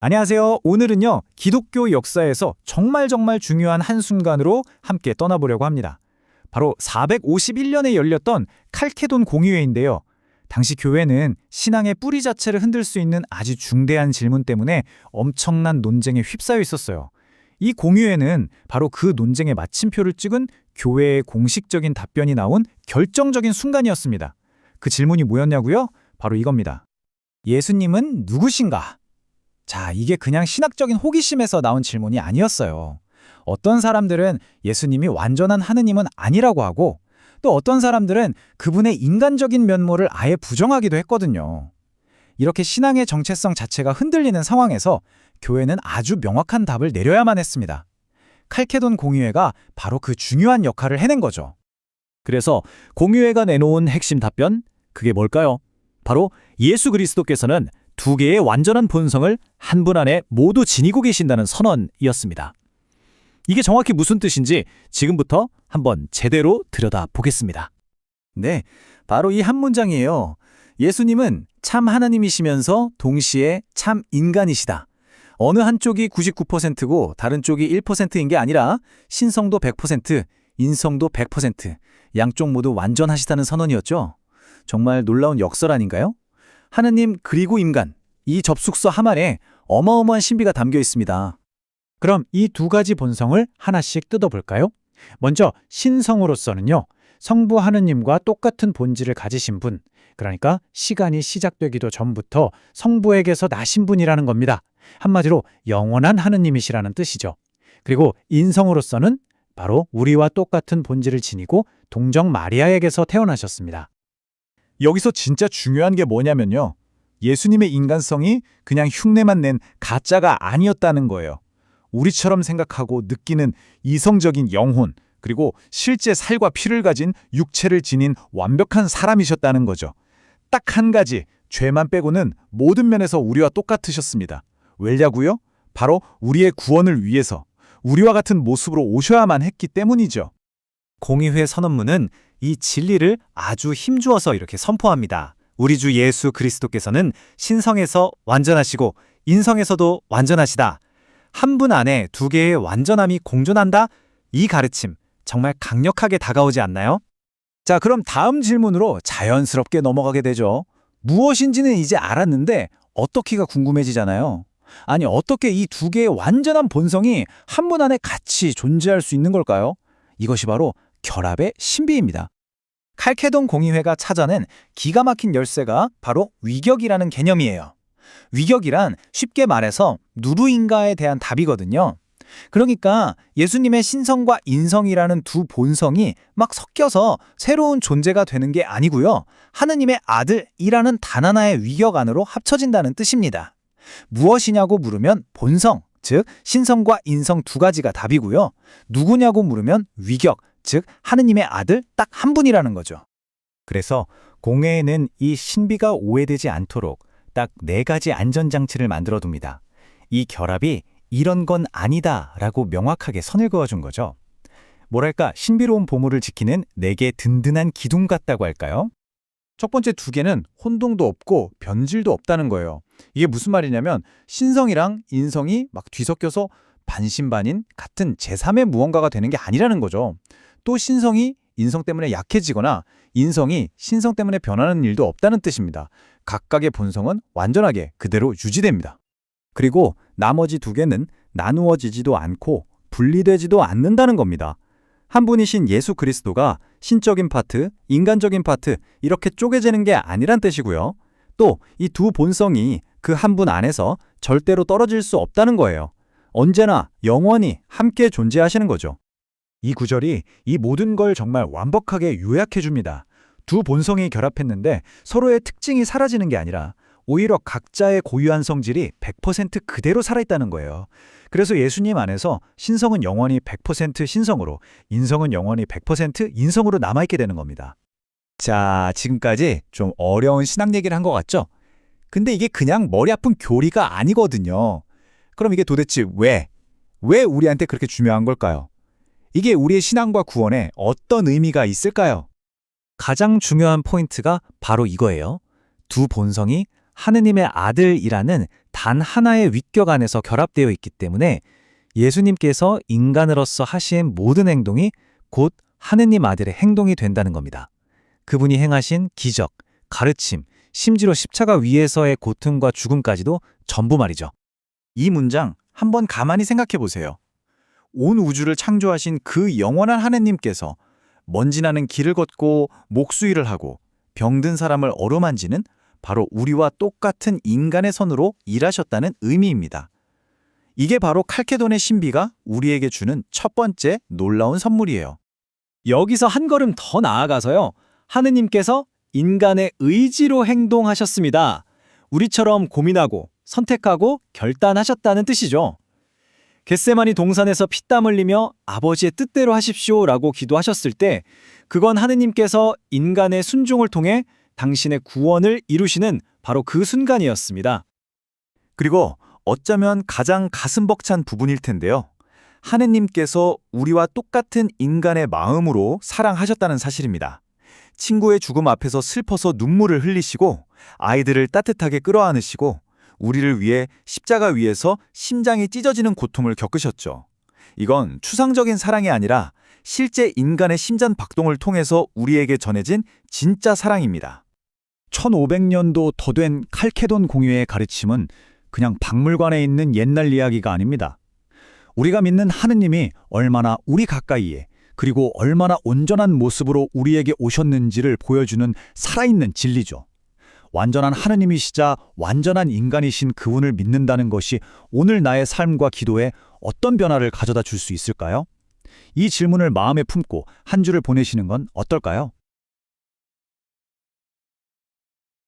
안녕하세요. 오늘은요, 기독교 역사에서 정말 중요한 한순간으로 함께 떠나보려고 합니다. 바로 451년에 열렸던 칼케돈 공의회인데요. 당시 교회는 신앙의 뿌리 자체를 흔들 수 있는 아주 중대한 질문 때문에 엄청난 논쟁에 휩싸여 있었어요. 이 공의회는 바로 그 논쟁의 마침표를 찍은 교회의 공식적인 답변이 나온 결정적인 순간이었습니다. 그 질문이 뭐였냐고요? 바로 이겁니다. 예수님은 누구신가? 자, 이게 그냥 신학적인 호기심에서 나온 질문이 아니었어요. 어떤 사람들은 예수님이 완전한 하느님은 아니라고 하고, 또 어떤 사람들은 그분의 인간적인 면모를 아예 부정하기도 했거든요. 이렇게 신앙의 정체성 자체가 흔들리는 상황에서 교회는 아주 명확한 답을 내려야만 했습니다. 칼케돈 공의회가 바로 그 중요한 역할을 해낸 거죠. 그래서 공의회가 내놓은 핵심 답변, 그게 뭘까요? 바로 예수 그리스도께서는 두 개의 완전한 본성을 한 분 안에 모두 지니고 계신다는 선언이었습니다. 이게 정확히 무슨 뜻인지 지금부터 한번 제대로 들여다보겠습니다. 네, 바로 이 한 문장이에요. 예수님은 참 하나님이시면서 동시에 참 인간이시다. 어느 한쪽이 99%고 다른 쪽이 1%인 게 아니라 신성도 100%, 인성도 100%, 양쪽 모두 완전하시다는 선언이었죠. 정말 놀라운 역설 아닌가요? 하느님 그리고 인간, 이 접속사 하만에 어마어마한 신비가 담겨 있습니다. 그럼 이 두 가지 본성을 하나씩 뜯어볼까요? 먼저 신성으로서는요, 성부 하느님과 똑같은 본질을 가지신 분, 그러니까 시간이 시작되기도 전부터 성부에게서 나신 분이라는 겁니다. 한마디로 영원한 하느님이시라는 뜻이죠. 그리고 인성으로서는 바로 우리와 똑같은 본질을 지니고 동정 마리아에게서 태어나셨습니다. 여기서 진짜 중요한 게 뭐냐면요. 예수님의 인간성이 그냥 흉내만 낸 가짜가 아니었다는 거예요. 우리처럼 생각하고 느끼는 이성적인 영혼, 그리고 실제 살과 피를 가진 육체를 지닌 완벽한 사람이셨다는 거죠. 딱 한 가지, 죄만 빼고는 모든 면에서 우리와 똑같으셨습니다. 왜냐고요? 바로 우리의 구원을 위해서 우리와 같은 모습으로 오셔야만 했기 때문이죠. 공의회 선언문은 이 진리를 아주 힘주어서 이렇게 선포합니다. 우리 주 예수 그리스도께서는 신성에서 완전하시고 인성에서도 완전하시다. 한 분 안에 두 개의 완전함이 공존한다? 이 가르침 정말 강력하게 다가오지 않나요? 자, 그럼 다음 질문으로 자연스럽게 넘어가게 되죠. 무엇인지는 이제 알았는데 어떻게가 궁금해지잖아요. 아니, 어떻게 이 두 개의 완전한 본성이 한 분 안에 같이 존재할 수 있는 걸까요? 이것이 바로 결합의 신비입니다. 칼케돈 공의회가 찾아낸 기가 막힌 열쇠가 바로 위격이라는 개념이에요. 위격이란 쉽게 말해서 누루인가에 대한 답이거든요. 그러니까 예수님의 신성과 인성이라는 두 본성이 막 섞여서 새로운 존재가 되는 게 아니고요. 하느님의 아들이라는 단 하나의 위격 안으로 합쳐진다는 뜻입니다. 무엇이냐고 물으면 본성, 즉 신성과 인성 두 가지가 답이고요. 누구냐고 물으면 위격, 즉 하느님의 아들 딱 한 분이라는 거죠. 그래서 공회에는 이 신비가 오해되지 않도록 딱 4가지 안전장치를 만들어 둡니다. 이 결합이 이런 건 아니다 라고 명확하게 선을 그어준 거죠. 뭐랄까 신비로운 보물을 지키는 4개 든든한 기둥 같다고 할까요? 첫 번째 2개는 혼동도 없고 변질도 없다는 거예요. 이게 무슨 말이냐면 신성이랑 인성이 막 뒤섞여서 반신반인 같은 제3의 무언가가 되는 게 아니라는 거죠. 또 신성이 인성 때문에 약해지거나 인성이 신성 때문에 변하는 일도 없다는 뜻입니다. 각각의 본성은 완전하게 그대로 유지됩니다. 그리고 나머지 2개는 나누어지지도 않고 분리되지도 않는다는 겁니다. 한 분이신 예수 그리스도가 신적인 파트, 인간적인 파트 이렇게 쪼개지는 게 아니란 뜻이고요. 또 이 두 본성이 그 한 분 안에서 절대로 떨어질 수 없다는 거예요. 언제나 영원히 함께 존재하시는 거죠. 이 구절이 이 모든 걸 정말 완벽하게 요약해 줍니다. 두 본성이 결합했는데 서로의 특징이 사라지는 게 아니라 오히려 각자의 고유한 성질이 100% 그대로 살아있다는 거예요. 그래서 예수님 안에서 신성은 영원히 100% 신성으로, 인성은 영원히 100% 인성으로 남아있게 되는 겁니다. 자, 지금까지 좀 어려운 신학 얘기를 한 것 같죠? 근데 이게 그냥 머리 아픈 교리가 아니거든요. 그럼 이게 도대체 왜 우리한테 그렇게 중요한 걸까요? 이게 우리의 신앙과 구원에 어떤 의미가 있을까요? 가장 중요한 포인트가 바로 이거예요. 두 본성이 하느님의 아들이라는 단 하나의 위격 안에서 결합되어 있기 때문에 예수님께서 인간으로서 하신 모든 행동이 곧 하느님 아들의 행동이 된다는 겁니다. 그분이 행하신 기적, 가르침, 심지어 십자가 위에서의 고통과 죽음까지도 전부 말이죠. 이 문장 한번 가만히 생각해 보세요. 온 우주를 창조하신 그 영원한 하느님께서 먼지 나는 길을 걷고 목수일을 하고 병든 사람을 어루만지는 바로 우리와 똑같은 인간의 손으로 일하셨다는 의미입니다. 이게 바로 칼케돈의 신비가 우리에게 주는 첫 번째 놀라운 선물이에요. 여기서 한 걸음 더 나아가서요. 하느님께서 인간의 의지로 행동하셨습니다. 우리처럼 고민하고 선택하고 결단하셨다는 뜻이죠. 겟세마니 동산에서 피땀 흘리며 아버지의 뜻대로 하십시오라고 기도하셨을 때 그건 하느님께서 인간의 순종을 통해 당신의 구원을 이루시는 바로 그 순간이었습니다. 그리고 어쩌면 가장 가슴 벅찬 부분일 텐데요. 하느님께서 우리와 똑같은 인간의 마음으로 사랑하셨다는 사실입니다. 친구의 죽음 앞에서 슬퍼서 눈물을 흘리시고 아이들을 따뜻하게 끌어안으시고 우리를 위해 십자가 위에서 심장이 찢어지는 고통을 겪으셨죠. 이건 추상적인 사랑이 아니라 실제 인간의 심장 박동을 통해서 우리에게 전해진 진짜 사랑입니다. 1500년도 더 된 칼케돈 공유의 가르침은 그냥 박물관에 있는 옛날 이야기가 아닙니다. 우리가 믿는 하느님이 얼마나 우리 가까이에 그리고 얼마나 온전한 모습으로 우리에게 오셨는지를 보여주는 살아있는 진리죠. 완전한 하느님이시자 완전한 인간이신 그분을 믿는다는 것이 오늘 나의 삶과 기도에 어떤 변화를 가져다 줄 수 있을까요? 이 질문을 마음에 품고 한 주를 보내시는 건 어떨까요?